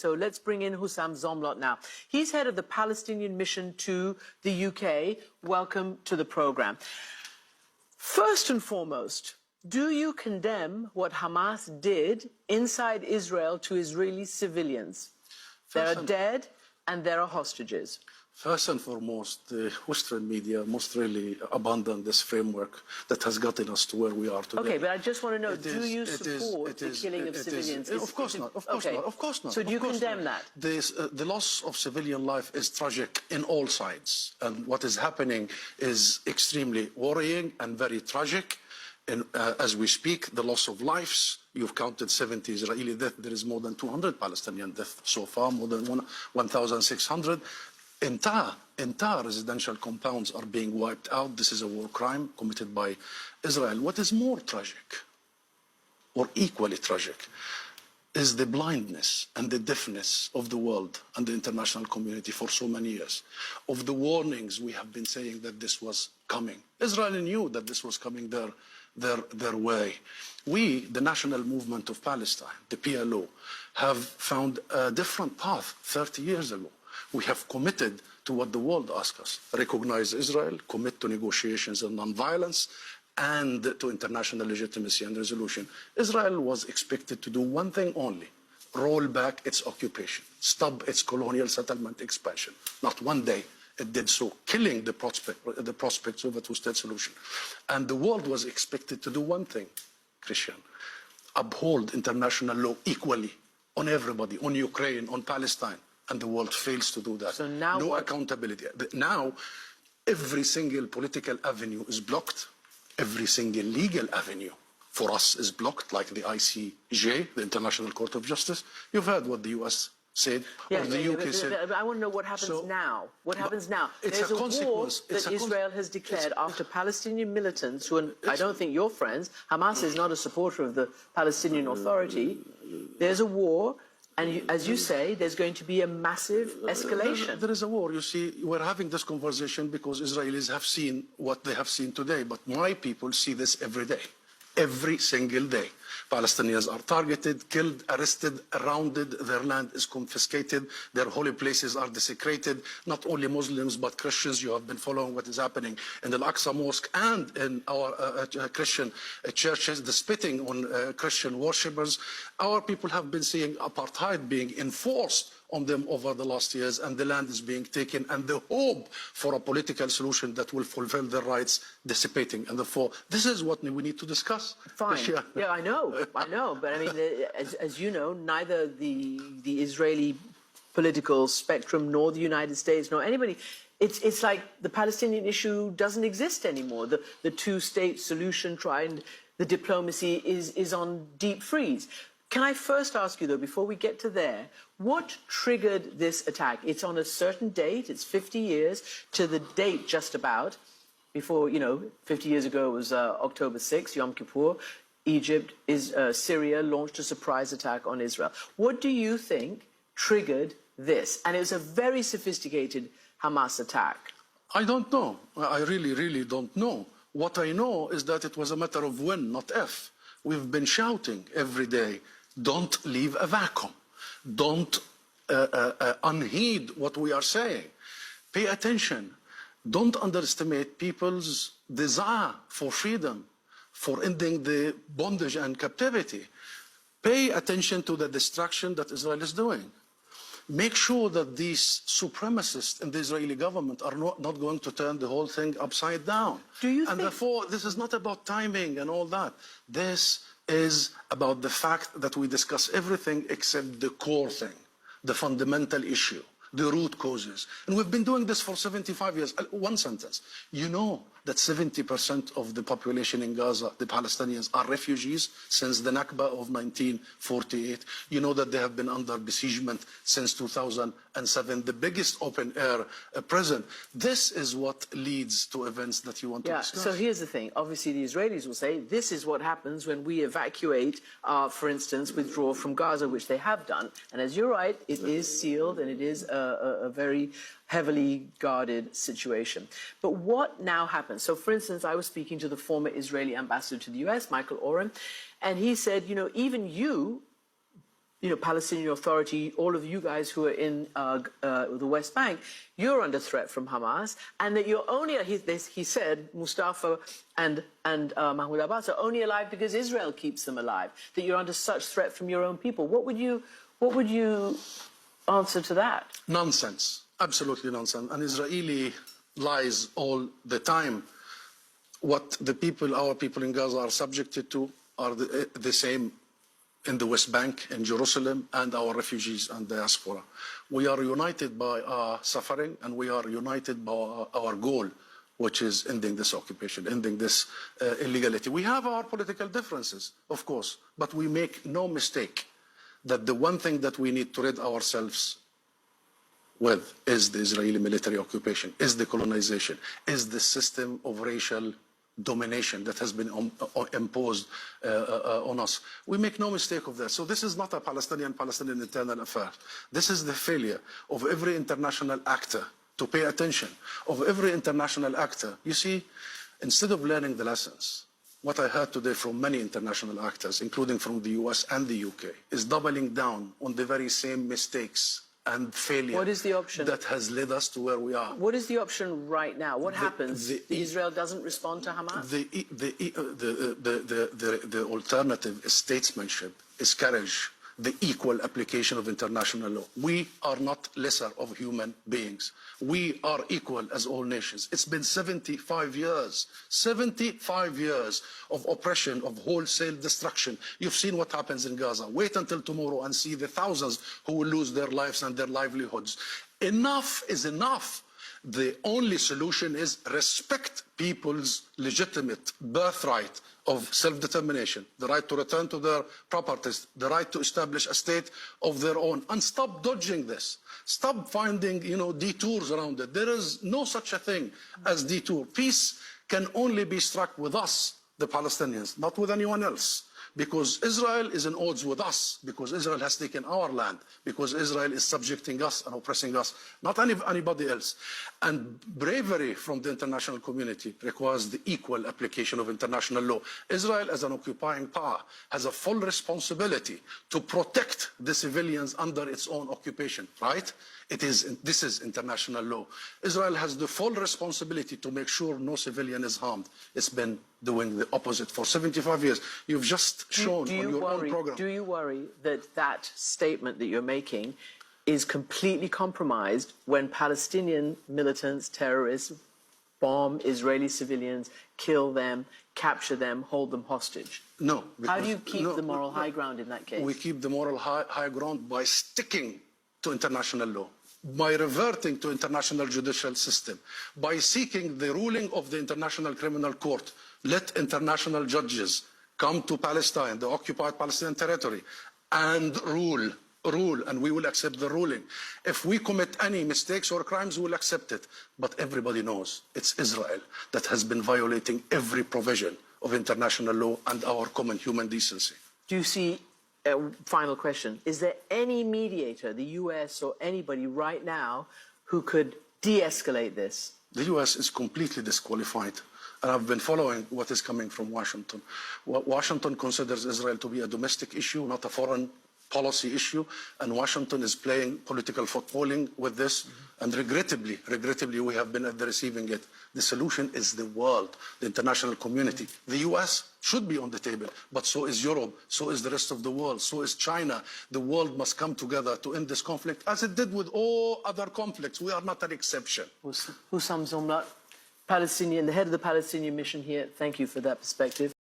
So let's bring in Hussam Zomlot now. He's head of the Palestinian mission to the UK. Welcome to the program. First and foremost, do you condemn what Hamas did inside Israel to Israeli civilians? There are dead and there are hostages. First and foremost, the Western media must really abandon this framework that has gotten us to where we are today. Okay, but I just want to know, do you support the killing of civilians? Of course not, of course not, of course not. So do you condemn that? The loss of civilian life is tragic in all sides. And what is happening is extremely worrying and very tragic. And, as we speak, the loss of lives, you've counted 70 Israeli deaths. There is more than 200 Palestinian deaths so far, more than 1,600. Entire residential compounds are being wiped out. This is a war crime committed by Israel. What is more tragic, or equally tragic, is the blindness and the deafness of the world and the international community for so many years, of the warnings we have been saying that this was coming. Israel knew that this was coming their way. We, the National Movement of Palestine, the PLO, have found a different path 30 years ago. We have committed to what the world asks us: recognize Israel, commit to negotiations and non-violence, and to international legitimacy and resolution. Israel was expected to do one thing only: roll back its occupation, stop its colonial settlement expansion. Not one day it did so, killing the prospects of a two-state solution. And the world was expected to do one thing, Christian: uphold international law equally on everybody, on Ukraine, on Palestine. And the world fails to do that. So now no accountability. Now, every single political avenue is blocked. Every single legal avenue for us is blocked, like the ICJ, the International Court of Justice. You've heard what the US said, or the UK said. But I want to know what happens now. What happens now? There's a war that Israel has declared after Palestinian militants, who I don't think you're friends. Hamas is not a supporter of the Palestinian Authority. There's a war. And as you say, there's going to be a massive escalation. There is a war. You see, we're having this conversation because Israelis have seen what they have seen today. But my people see this every day, every single day. Palestinians are targeted, killed, arrested, surrounded. Their land is confiscated. Their holy places are desecrated. Not only Muslims, but Christians. You have been following what is happening in the Al-Aqsa Mosque and in our Christian churches, the spitting on Christian worshippers. Our people have been seeing apartheid being enforced on them over the last years, and the land is being taken, and the hope for a political solution that will fulfill their rights dissipating. And therefore, this is what we need to discuss. Fine. Yeah, I know. But I mean, as you know, neither the Israeli political spectrum nor the United States nor anybody, it's like the Palestinian issue doesn't exist anymore. The two-state solution the diplomacy is on deep freeze. Can I first ask you, though, before we get to there, what triggered this attack? It's on a certain date. It's 50 years to the date just about. Before, 50 years ago it was October 6th, Yom Kippur. Syria launched a surprise attack on Israel. What do you think triggered this? And it was a very sophisticated Hamas attack. I don't know. I really, really don't know. What I know is that it was a matter of when, not if. We've been shouting every day, don't leave a vacuum. Don't unheed what we are saying. Pay attention. Don't underestimate people's desire for freedom, for ending the bondage and captivity. Pay attention to the destruction that Israel is doing. Make sure that these supremacists in the Israeli government are not going to turn the whole thing upside down. Therefore, this is not about timing and all that. This is about the fact that we discuss everything except the core thing, the fundamental issue, the root causes. And we've been doing this for 75 years. One sentence. You know that 70% of the population in Gaza, the Palestinians, are refugees since the Nakba of 1948. You know that they have been under besiegement since 2007, the biggest open-air prison. This is what leads to events that you want to discuss. So here's the thing. Obviously, the Israelis will say this is what happens when we evacuate, for instance, withdraw from Gaza, which they have done. And as you're right, it is sealed and it is a very heavily guarded situation. But what now happens? So, for instance, I was speaking to the former Israeli ambassador to the US, Michael Oren, and he said, even you Palestinian Authority, all of you guys who are in the West Bank, you're under threat from Hamas, and that you're only, he said, Mustafa and Mahmoud Abbas are only alive because Israel keeps them alive, that you're under such threat from your own people. What would you answer to that? Nonsense, absolutely nonsense. And Israeli lies all the time. What the people, our people in Gaza are subjected to are the same in the West Bank, in Jerusalem, and our refugees and diaspora. We are united by our suffering, and we are united by our goal, which is ending this occupation, ending this illegality. We have our political differences, of course, but we make no mistake that the one thing that we need to rid ourselves with is the Israeli military occupation, is the colonization, is the system of racial domination that has been imposed on us. We make no mistake of that. So this is not a Palestinian internal affair. This is the failure of every international actor to pay attention, of every international actor. You see, instead of learning the lessons, what I heard today from many international actors, including from the US and the UK, is doubling down on the very same mistakes and failure. What is the option that has led us to where we are? What is the option right now? What happens? Israel doesn't respond to Hamas? The alternative is statesmanship, is courage, the equal application of international law. We are not lesser of human beings. We are equal as all nations. It's been 75 years of oppression, of wholesale destruction. You've seen what happens in Gaza. Wait until tomorrow and see the thousands who will lose their lives and their livelihoods. Enough is enough. The only solution is respect people's legitimate birthright of self-determination, the right to return to their properties, the right to establish a state of their own, and stop dodging this. Stop finding, detours around it. There is no such a thing as detour. Peace can only be struck with us, the Palestinians, not with anyone else. Because Israel is in odds with us, because Israel has taken our land, because Israel is subjecting us and oppressing us, not anybody else. And bravery from the international community requires the equal application of international law. Israel, as an occupying power, has a full responsibility to protect the civilians under its own occupation, right? This is international law. Israel has the full responsibility to make sure no civilian is harmed. It's been doing the opposite for 75 years. You've just shown on your own program. Do you worry that that statement that you're making is completely compromised when Palestinian militants, terrorists, bomb Israeli civilians, kill them, capture them, hold them hostage? No. How do you keep the moral high ground in that case? We keep the moral high ground by sticking to international law, by reverting to international judicial system, by seeking the ruling of the International Criminal Court. Let international judges come to Palestine, the occupied Palestinian territory, and rule, and we will accept the ruling. If we commit any mistakes or crimes, we will accept it. But everybody knows it's Israel that has been violating every provision of international law and our common human decency. Do you see, final question, is there any mediator, the US or anybody right now, who could de-escalate this? The US is completely disqualified. And I've been following what is coming from Washington. Washington considers Israel to be a domestic issue, not a foreign policy issue, and Washington is playing political footballing with this, and regrettably, we have been at the receiving end. The solution is the world, the international community. The US should be on the table, but so is Europe, so is the rest of the world, so is China. The world must come together to end this conflict, as it did with all other conflicts. We are not an exception. Hussam Zomlot, Palestinian, the head of the Palestinian mission here, thank you for that perspective.